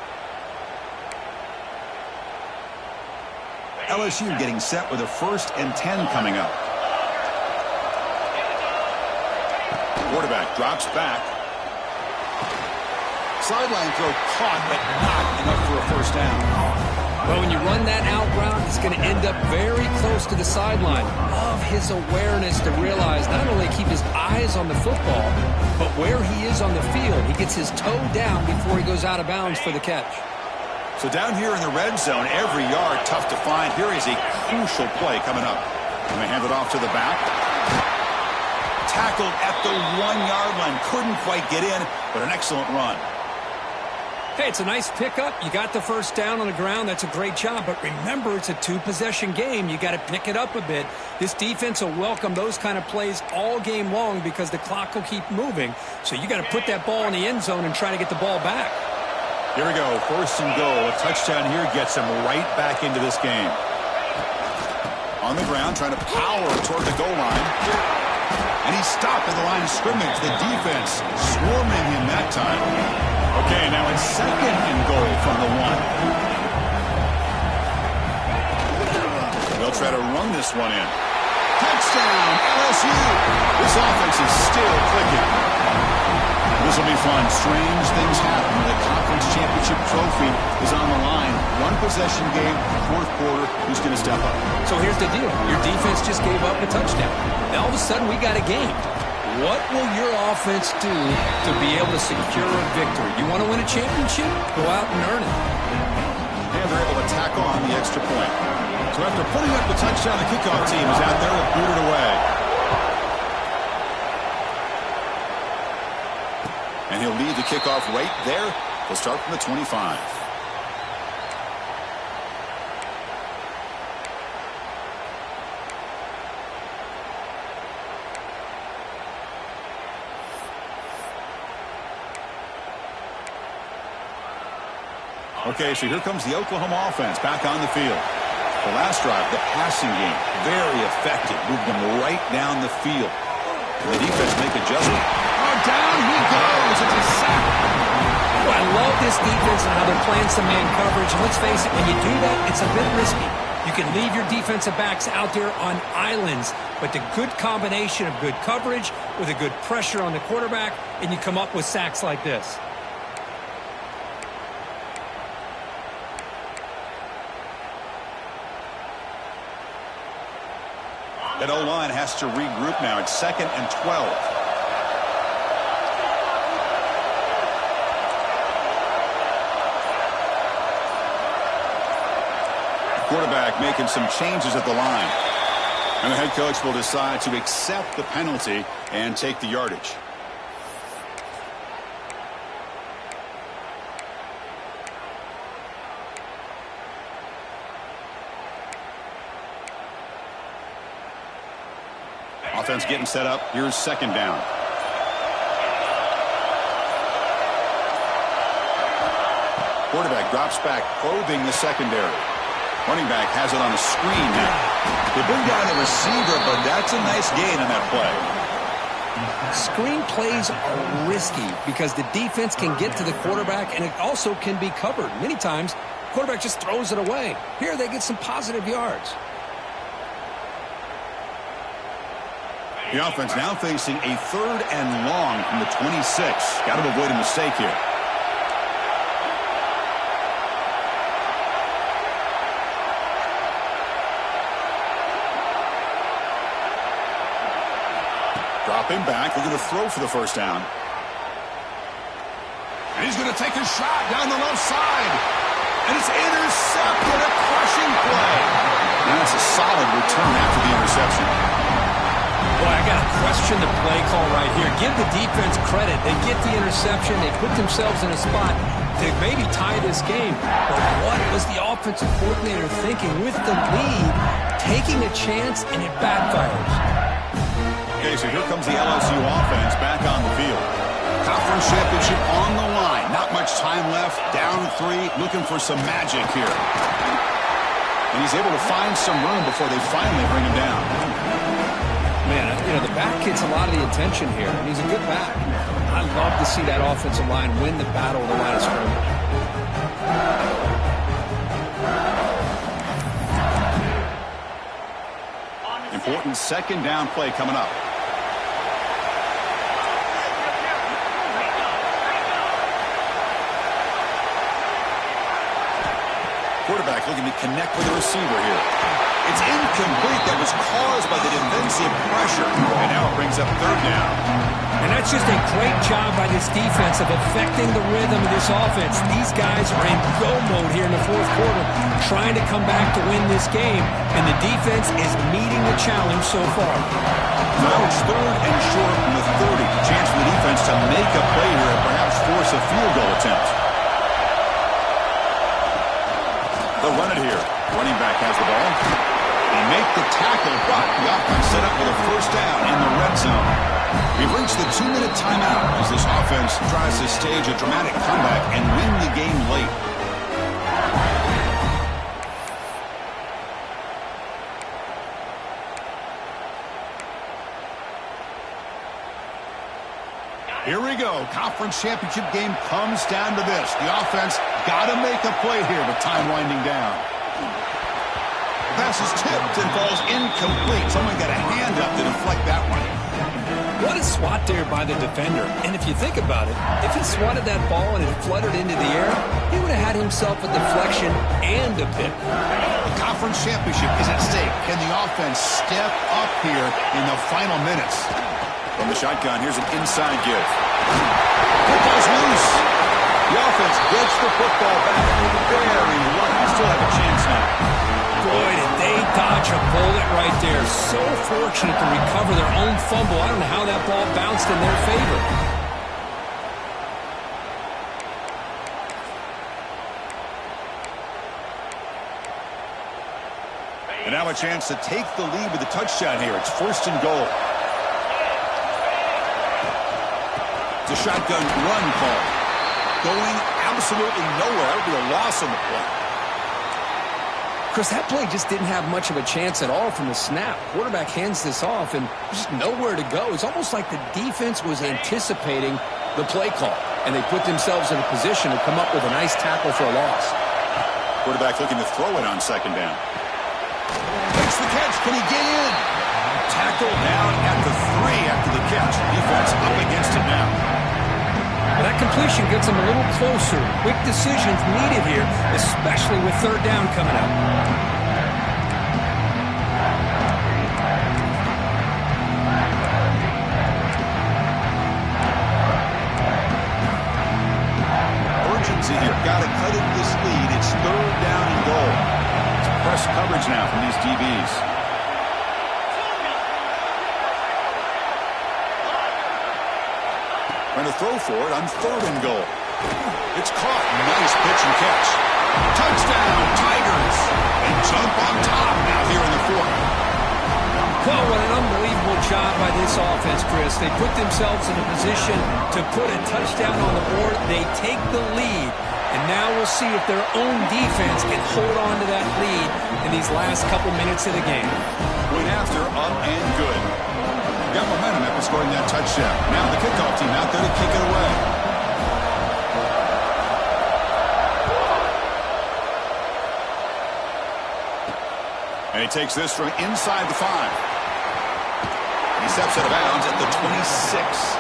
LSU getting set with a 1st and 10 coming up. Quarterback drops back. Sideline throw caught, but not enough for a first down. Well, when you run that out route, it's going to end up very close to the sideline. Love his awareness to realize not only keep his eyes on the football, but where he is on the field. He gets his toe down before he goes out of bounds for the catch. So down here in the red zone, every yard tough to find. Here is a crucial play coming up. And they hand it off to the back. Tackled at the 1-yard line. Couldn't quite get in, but an excellent run. Hey, it's a nice pickup. You got the first down on the ground. That's a great job. But remember, it's a 2-possession game. You got to pick it up a bit. This defense will welcome those kind of plays all game long because the clock will keep moving. So you got to put that ball in the end zone and try to get the ball back. Here we go. 1st and goal. A touchdown here gets him right back into this game. On the ground, trying to power toward the goal line. And he stopped at the line of scrimmage. The defense swarming him that time. Okay, now it's 2nd and goal from the 1. They'll try to run this one in. Touchdown, LSU. This offense is still clicking. This will be fun. Strange things happen. The conference championship trophy is on the line. 1-possession game, 4th quarter. Who's going to step up? So here's the deal. Your defense just gave up a touchdown. Now all of a sudden we got a game. What will your offense do to be able to secure a victory? You want to win a championship? Go out and earn it. And they're able to tack on the extra point. So after putting up the touchdown, the kickoff team is out there to boot it away. And he'll lead the kickoff right there. They'll start from the 25. Okay, so here comes the Oklahoma offense back on the field. The last drive, the passing game, very effective. Moved them right down the field. And the defense make adjustment. Oh, down he goes. It's a sack. Well, I love this defense and how they're playing some man coverage. And let's face it, when you do that, it's a bit risky. You can leave your defensive backs out there on islands, but the good combination of good coverage with a good pressure on the quarterback, and you come up with sacks like this. That O-line has to regroup now. It's 2nd and 12. Quarterback making some changes at the line. And the head coach will decide to accept the penalty and take the yardage. Offense getting set up. Here's 2nd down. Quarterback drops back, probing the secondary. Running back has it on a screen now. They bring down the receiver, but that's a nice gain on that play. Screen plays are risky because the defense can get to the quarterback, and it also can be covered. Many times, the quarterback just throws it away. Here, they get some positive yards. The offense now facing a 3rd and long from the 26. Got to avoid a mistake here. Dropping back, looking to throw for the first down. And he's going to take a shot down the left side. And it's intercepted, a crushing play. And that's a solid return after the interception. Boy, I got to question the play call right here. Give the defense credit. They get the interception. They put themselves in a spot to maybe tie this game. But what was the offensive coordinator thinking with the lead, taking a chance, and it backfires? Okay, so here comes the LSU offense back on the field. Conference championship on the line. Not much time left. Down 3, looking for some magic here. And he's able to find some room before they finally bring him down. Man, you know, the back gets a lot of the attention here, and he's a good back. I love to see that offensive line win the battle of the line of scrimmage. Important 2nd down play coming up. Quarterback looking to connect with the receiver here. It's incomplete. That was caused by the defensive pressure. And now it brings up 3rd down. And that's just a great job by this defense of affecting the rhythm of this offense. These guys are in go mode here in the 4th quarter, trying to come back to win this game. And the defense is meeting the challenge so far. Now it's 3rd and short from the 30. Chance for the defense to make a play here and perhaps force a field goal attempt. They'll run it here. Running back has the ball. They make the tackle, but the offense set up with a first down in the red zone. We've reached the 2-minute timeout as this offense tries to stage a dramatic comeback and win the game late. Here we go. Conference championship game comes down to this. The offense got to make a play here with time winding down. The pass is tipped and falls incomplete. Someone got a hand up to deflect that one. What a swat there by the defender. And if you think about it, if he swatted that ball and it fluttered into the air, he would have had himself a deflection and a pick. The conference championship is at stake. Can the offense step up here in the final minutes? From the shotgun, here's an inside give. Football's loose. The offense gets the football back. Very lucky. Still have a chance now. Boy, did they dodge a bullet right there. So fortunate to recover their own fumble. I don't know how that ball bounced in their favor. And now a chance to take the lead with a touchdown here. It's 1st and goal. The shotgun run call. Going absolutely nowhere. It'll be a loss on the play. Chris, that play just didn't have much of a chance at all from the snap. Quarterback hands this off, and there's just nowhere to go. It's almost like the defense was anticipating the play call, and they put themselves in a position to come up with a nice tackle for a loss. Quarterback looking to throw it on 2nd down. Makes the catch. Can he get in? Tackle down at the 3 after the catch. Defense up against it now. Well, that completion gets them a little closer. Quick decisions needed here, especially with 3rd down coming up. Urgency here. Got to cut it this lead. It's 3rd down and goal. It's press coverage now from these DBs. Trying to throw for it on 3rd and goal. It's caught. Nice pitch and catch. Touchdown, Tigers. And jump on top now here in the 4th. Well, what an unbelievable job by this offense, Chris. They put themselves in a position to put a touchdown on the board. They take the lead. And now we'll see if their own defense can hold on to that lead in these last couple minutes of the game. Went after, up and good. Got momentum after scoring that touchdown. Now the kickoff team out there to kick it away. And he takes this from inside the 5. He steps out of bounds at the 26.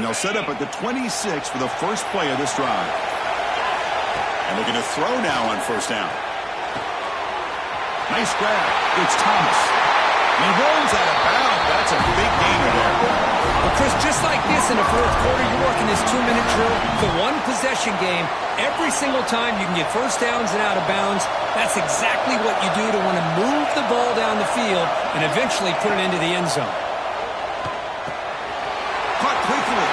And they'll set up at the 26 for the first play of this drive. And looking to throw now on first down. Nice grab. It's Thomas. He rolls out of bounds. That's a big gainer there. Well, Chris, just like this in the fourth quarter, you're working this 2-minute drill. The one-possession game, every single time you can get first downs and out of bounds. That's exactly what you do to want to move the ball down the field and eventually put it into the end zone. Caught quickly.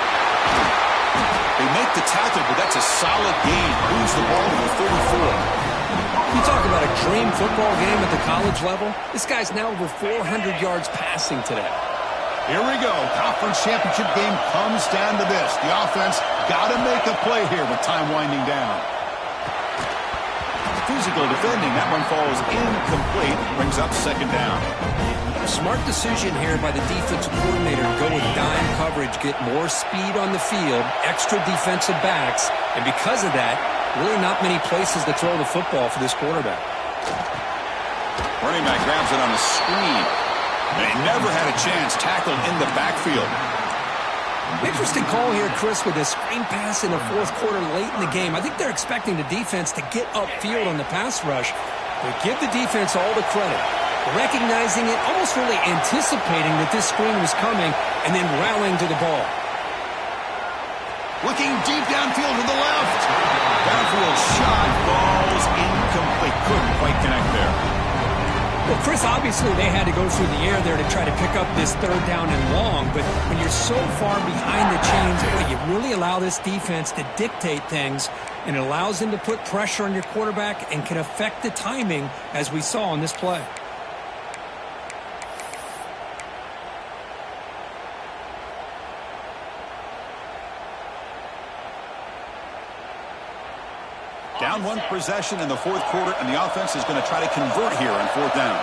They make the tackle, but that's a solid gain. Moves the ball to the 34. You talk about a dream football game at the college level. This guy's now over 400 yards passing today. Here we go. Conference championship game comes down to this. The offense got to make a play here with time winding down. Physical defending. That one falls incomplete. Brings up second down. Smart decision here by the defensive coordinator to go with dime coverage, get more speed on the field, extra defensive backs, and because of that, really not many places to throw the football for this quarterback. Running back grabs it on the screen. They never had a chance. Tackled in the backfield. Interesting call here, Chris, with a screen pass in the fourth quarter late in the game. I think they're expecting the defense to get upfield on the pass rush, but give the defense all the credit. Recognizing it, almost really anticipating that this screen was coming, and then rallying to the ball. Looking deep downfield to the left. Downfield shot falls incomplete. Couldn't quite connect there. Well, Chris, obviously they had to go through the air there to try to pick up this third down and long, but when you're so far behind the chains, boy, you really allow this defense to dictate things, and it allows them to put pressure on your quarterback and can affect the timing, as we saw on this play. Down one possession in the fourth quarter, and the offense is going to try to convert here on fourth down.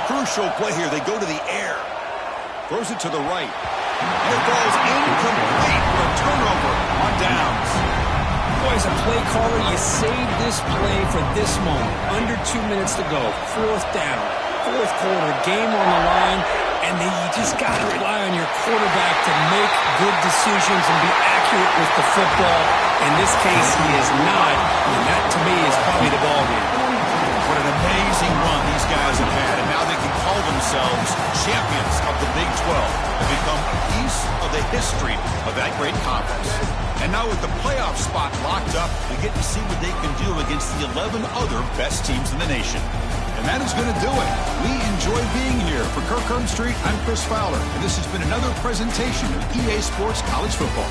Crucial play here. They go to the air. Throws it to the right. And it falls incomplete for a turnover on downs. Boy, as a play caller, you save this play for this moment. Under 2 minutes to go. Fourth down. Fourth quarter. Game on the line. And then you just got to rely on your quarterback to make good decisions and be accurate with the football. In this case, he is not. And that, to me, is probably the ballgame. What an amazing run these guys have had. And now they can call themselves champions of the Big 12 and become a piece of the history of that great conference. And now with the playoff spot locked up, we get to see what they can do against the 11 other best teams in the nation. And that is going to do it. We enjoy being here. For Kirk Street, I'm Chris Fowler, and this has been another presentation of EA Sports College Football.